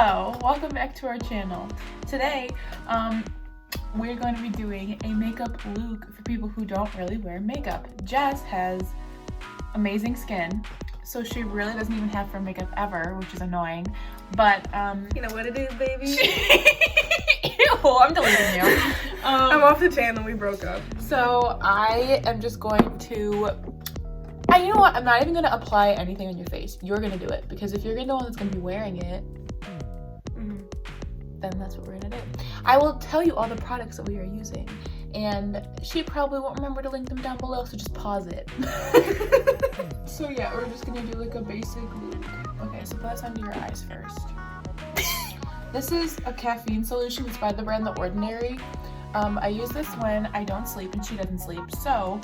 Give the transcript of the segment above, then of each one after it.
Hello, welcome back to our channel. Today, we're going to be doing a makeup look for people who don't really wear makeup. Jess has amazing skin, so she really doesn't even have to wear makeup ever, which is annoying. But you know what it is, baby. Ew, I'm deleting you. I'm off the channel. We broke up. So I am just going to. You know what? I'm not even gonna apply anything on your face. You're gonna do it because if you're the one that's gonna be wearing it, then that's what we're gonna do. I will tell you all the products that we are using, and she probably won't remember to link them down below, so just pause it. So yeah, we're just gonna do like a basic look. Okay, so put this under your eyes first. This is a caffeine solution. It's by the brand The Ordinary. I use this when I don't sleep and she doesn't sleep, so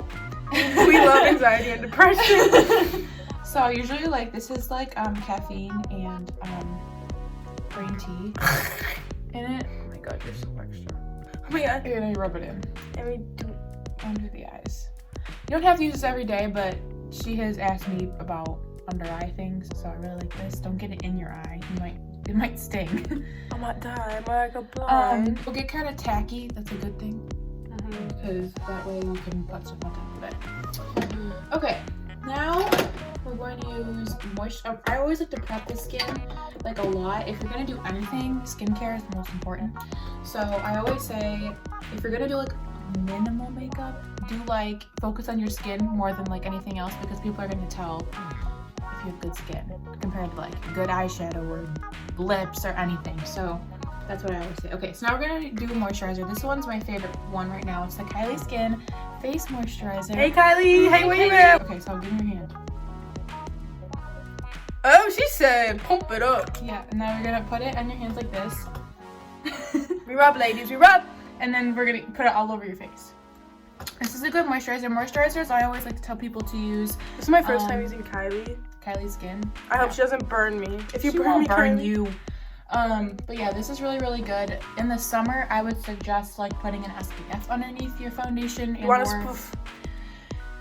we love anxiety and depression. So usually like this is like caffeine and green tea in it. Oh my god, you're so extra. Oh my god. You're gonna rub it in. And we do Under the eyes. You don't have to use this every day, but she has asked me about under eye things, so I really like this. Don't get it in your eye. It might sting. I might die. I might go blind. It'll get kind of tacky. That's a good thing. Because that way you can put stuff on top of it. Okay, now we're going to use moisture. I always like to prep the skin like a lot. If you're gonna do anything, skincare is the most important. So I always say, if you're gonna do like minimal makeup, do like focus on your skin more than like anything else, because people are gonna tell if you have good skin compared to like good eyeshadow or lips or anything. So that's what I always say. Okay, so now we're gonna do moisturizer. This one's my favorite one right now. It's the Kylie Skin Face Moisturizer. Hey Kylie, hey, where you at? Okay, so give me your hand. Oh, she said pump it up. Yeah, and now we're gonna put it on your hands like this. We rub, ladies, we rub. And then we're gonna put it all over your face. This is a good moisturizer. Moisturizers, I always like to tell people to use. This is my first time using Kylie. Kylie Skin. I hope she doesn't burn me. If you She burn won't me, burn Kylie. you. But yeah, this is really, really good. In the summer, I would suggest like putting an SPF underneath your foundation. You want a spoof?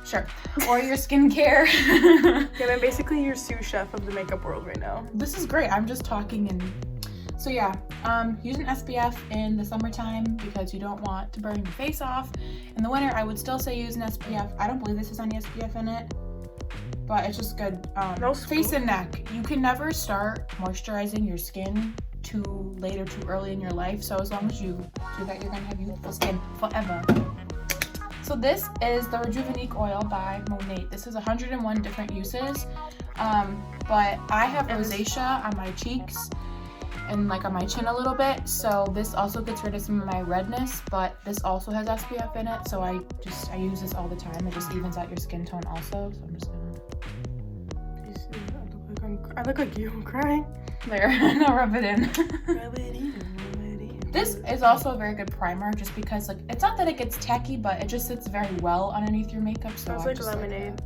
Sure. Or your skincare. Yeah, I'm basically your sous chef of the makeup world right now. This is great. I'm just talking and so yeah, use an SPF in the summertime because you don't want to burn your face off. In the winter, I would still say use an SPF. I don't believe this is any SPF in it, but it's just good. No face and neck. You can never start moisturizing your skin too late or too early in your life. So as long as you do that, you're gonna have youthful skin forever. So this is the Rejuvenique Oil by Monat. This is 101 different uses, but I have rosacea on my cheeks and like on my chin a little bit, so this also gets rid of some of my redness, but this also has SPF in it, so I use this all the time. It just evens out your skin tone also, so I'm just gonna... I look like you. I'm crying. There, now rub it in. Rub it in. This is also a very good primer, just because like it's not that it gets tacky, but it just sits very well underneath your makeup. So Smells like lemonade.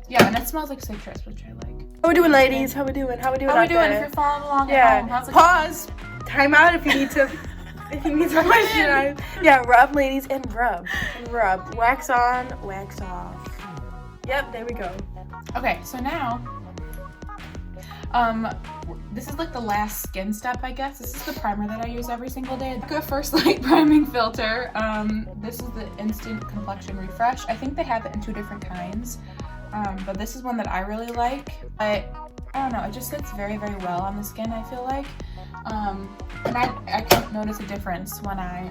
Yeah, and it smells like citrus, which I like. How we doing, ladies? How we doing? How we doing? How we out doing? there? If you're following along Yeah. at home, how's it Pause. Time out if you need to. If you need to moisturize. Yeah, rub, ladies, and rub. And rub. Wax on, wax off. Yep, there we go. Okay, so now, this is like the last skin step, I guess. This is the primer that I use every single day. The First Light Priming Filter. This is the Instant Complexion Refresh. I think they have it in 2 different kinds, but this is one that I really like. But I don't know, it just sits very, very well on the skin, I feel like. And I can notice a difference when I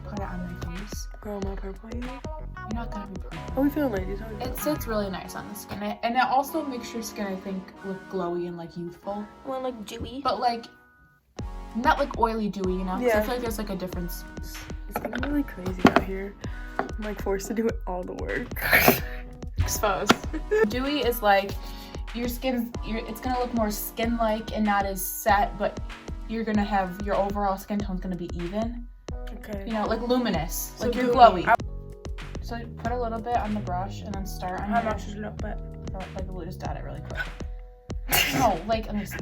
put it on my face. Girl, my purple. You're not gonna be purple. How we feeling, ladies? How we It feeling? sits really nice on the skin, and it also makes your skin, I think, look glowy and like youthful, Well, like dewy. but like not like oily dewy, you know? 'Cause Yeah. I feel like there's like a difference. It's getting really crazy out here. I'm like forced to do all the work. Exposed. Dewy is like your skin. It's gonna look more skin-like and not as set, but you're gonna have your overall skin tone's gonna be even. Okay. You know, like luminous, So like you're dewy. glowy. So put a little bit on the brush and then start on How your. much is a little bit? Like we'll just dot it really quick. No, like let me see.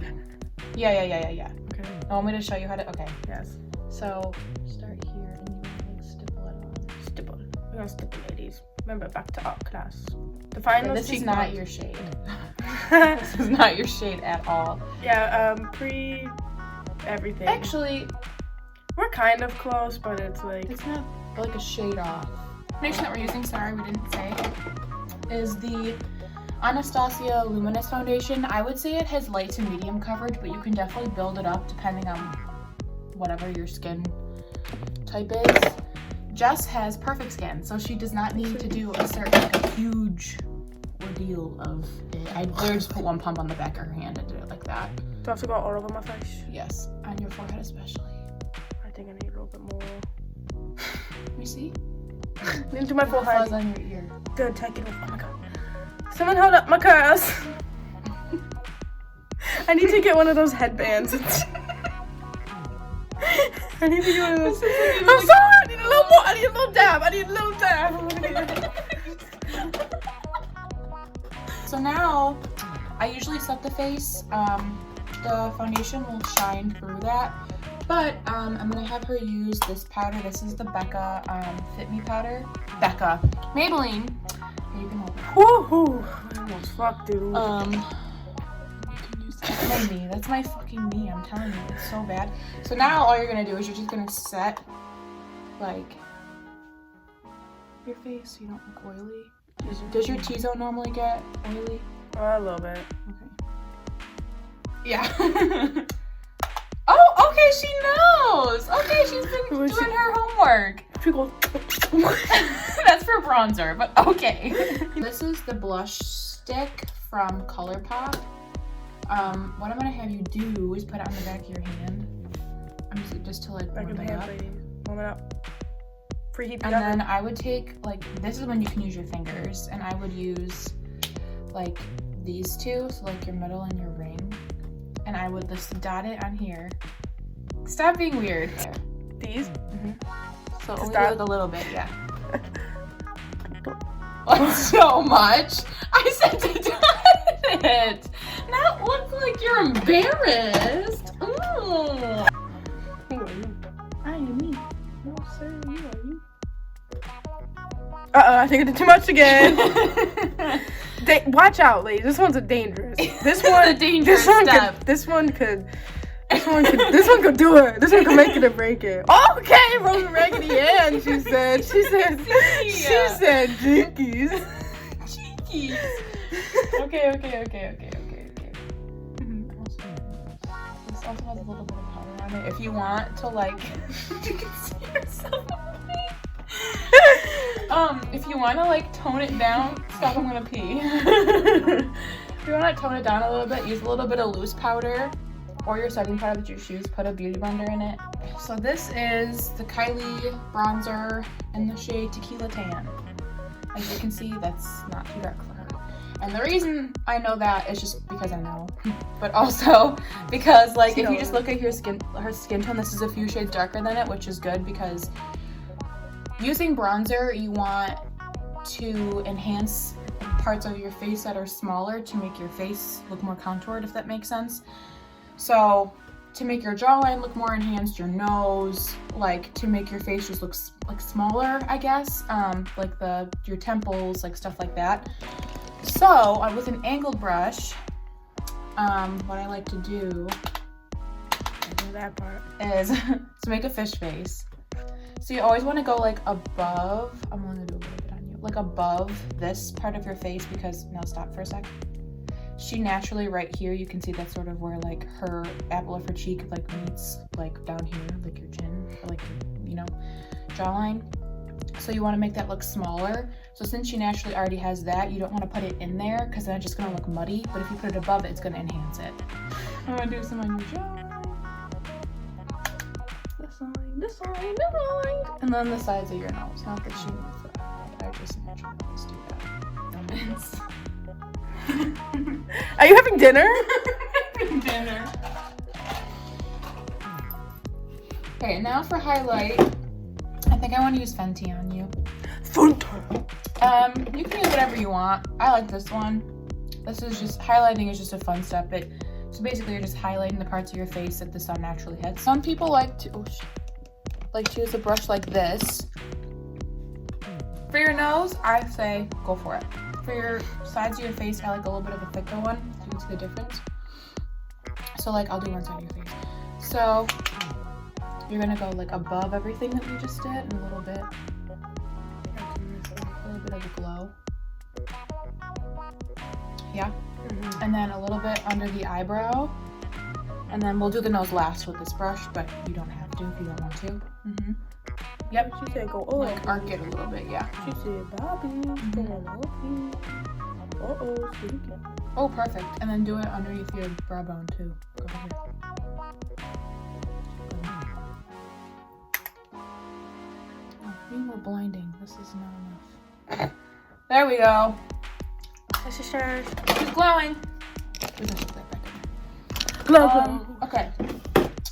Yeah. Okay. I want me to show you how to. Okay. Yes. So start here and you want to like stipple it on. Stipple. We're gonna stipple, ladies. Remember, back to art class. Define those This is cheekbones. not your shade. This is not your shade at all. Yeah. everything. Actually, We're kind of close, but it's like... it's not like a shade off. The foundation that we're using, sorry, we didn't say, is the Anastasia Luminous Foundation. I would say it has light to medium coverage, but you can definitely build it up depending on whatever your skin type is. Jess has perfect skin, so she does not need to do a certain like a huge ordeal of it. I literally just put one pump on the back of her hand and did it like that. Do I have to go all over my face? Yes, on your forehead especially. I think I need a little bit more. Let me see. Into my It falls forehead. on your ear. Good, take it off. Oh my god. Someone hold up my curls. I need to get one of those headbands. I need to get one of those. I'm sorry, I need a little more. I need a little dab. I need a little dab. So now, I usually set the face. The foundation will shine through that. But I'm gonna have her use this powder. This is the Becca Fit Me powder. Becca. Maybelline. You can hold it. Woohoo. I almost fucked, dude. That's my knee. That's my fucking knee. I'm telling you, it's so bad. So now all you're gonna do is you're just gonna set like your face so you don't look oily. Does your T-zone normally get oily? A little bit. Okay. Yeah. Oh, okay, she knows. Okay, she's been Was doing she- her homework. Trickle. That's for bronzer, but okay. This is the blush stick from ColourPop. What I'm gonna have you do is put it on the back of your hand. I'm just to like Back warm in the it hand, up. ladies. Warm it up. Preheat the And oven. then I would take like, this is when you can use your fingers, and I would use like these two, so like your middle and your ring. And I would just dot it on here. Stop being weird. These. So Just only dot? like a little bit, yeah. Like so much. I said to dot it. Not look like you're embarrassed. Ooh. Who are you? I am me. No, sir. You are you. I think I did too much again. Watch out, ladies. This one's a dangerous. This one, a dangerous step. This one could do it. This one could make it or break it. Okay, Rosa Raggedy Ann. She said. Jinkies. Cheekies. Okay. This also has a little bit of powder on it. If you want to like, you can see yourself. If you want to like tone it down, stop, I'm gonna pee. If you want to tone it down a little bit, use a little bit of loose powder or your setting powder that you choose, put a beauty blender in it. So this is the Kylie bronzer in the shade Tequila Tan. As you can see, that's not too dark for her. And the reason I know that is just because I know, but also because like if you just look at her skin tone, this is a few shades darker than it, which is good because using bronzer, you want to enhance parts of your face that are smaller to make your face look more contoured, if that makes sense. So to make your jawline look more enhanced, your nose, like to make your face just look like smaller, I guess, like your temples, like stuff like that. So with an angled brush, what I like to do That part. is to make a fish face. So you always want to go like above, I'm only gonna do a little bit on you, like above this part of your face because, now stop for a sec. She naturally right here, you can see that's sort of where like her apple of her cheek like meets like down here, like your chin, or like, you know, jawline. So you want to make that look smaller. So since she naturally already has that, you don't want to put it in there because then it's just going to look muddy. But if you put it above it, it's going to enhance it. I'm going to do some on your jawline. This line. And then the sides of your nose. Not that she needs that. I just naturally always do that. Are you having dinner? Dinner. Okay, now for highlight. I think I want to use Fenty on you. You can use whatever you want. I like this one. This is just, highlighting is just a fun step. So basically you're just highlighting the parts of your face that the sun naturally hits. Some people like to use a brush like this. For your nose, I say go for it. For your sides of your face, I like a little bit of a thicker one. So you can see the difference. So like I'll do one side of your face. So you're gonna go like above everything that we just did and a little bit of a glow. Yeah. And then a little bit under the eyebrow. And then we'll do the nose last with this brush, but you don't have to if you don't want to. Yep. She said go Like arc it a little bit, yeah. She said, Bobby, go on up here. Uh-oh, squeaky. Oh, perfect. And then do it underneath your brow bone too. Go over here. Oh, you were blinding. This is not enough. There we go. This is yours. She's glowing. Glow, glow. Okay.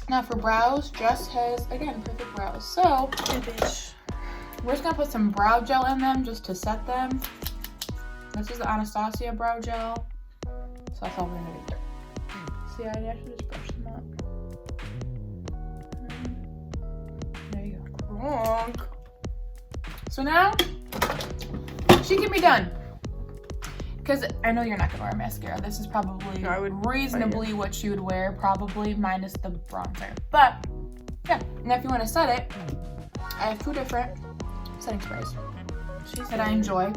Now for brows, Jess has, again, perfect brows. So, we're just gonna put some brow gel in them just to set them. This is the Anastasia brow gel. So that's all we're gonna do. See, I actually just brush them up. There you go. Wrong. So now, she can be done. Because I know you're not gonna wear mascara. This is probably reasonably what you would wear, probably minus the bronzer. But yeah, now if you want to set it, I have 2 different setting sprays that I enjoy.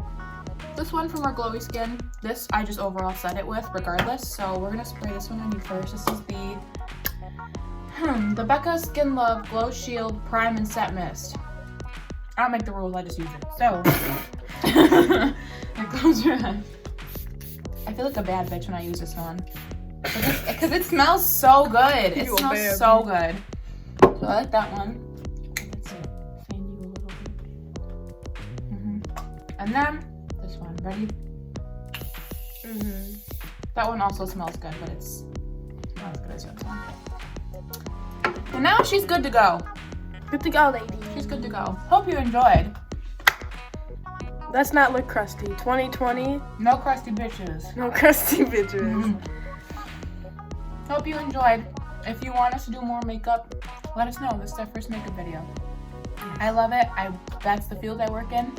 This one from our glowy skin. This I just overall set it with regardless. So we're gonna spray this one on you first. This is the Becca Skin Love Glow Shield Prime and Set Mist. I don't make the rules, I just use it. So here close your eyes. I feel like a bad bitch when I use this one. Because it smells so good. It smells so good. So I like that one. Let's fan you a little bit. And then this one. Ready? That one also smells good, but it's not as good as this one. And now she's good to go. Good to go, lady. She's good to go. Hope you enjoyed. Let's not look crusty. 2020. No crusty bitches. No crusty bitches. Hope you enjoyed. If you want us to do more makeup, let us know. This is our first makeup video. I love it. That's the field I work in.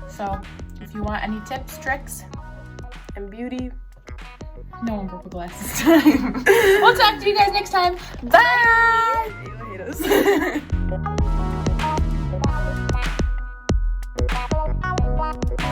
So if you want any tips, tricks, and beauty. No one broke a glass this time. We'll talk to you guys next time. Bye! You hate us.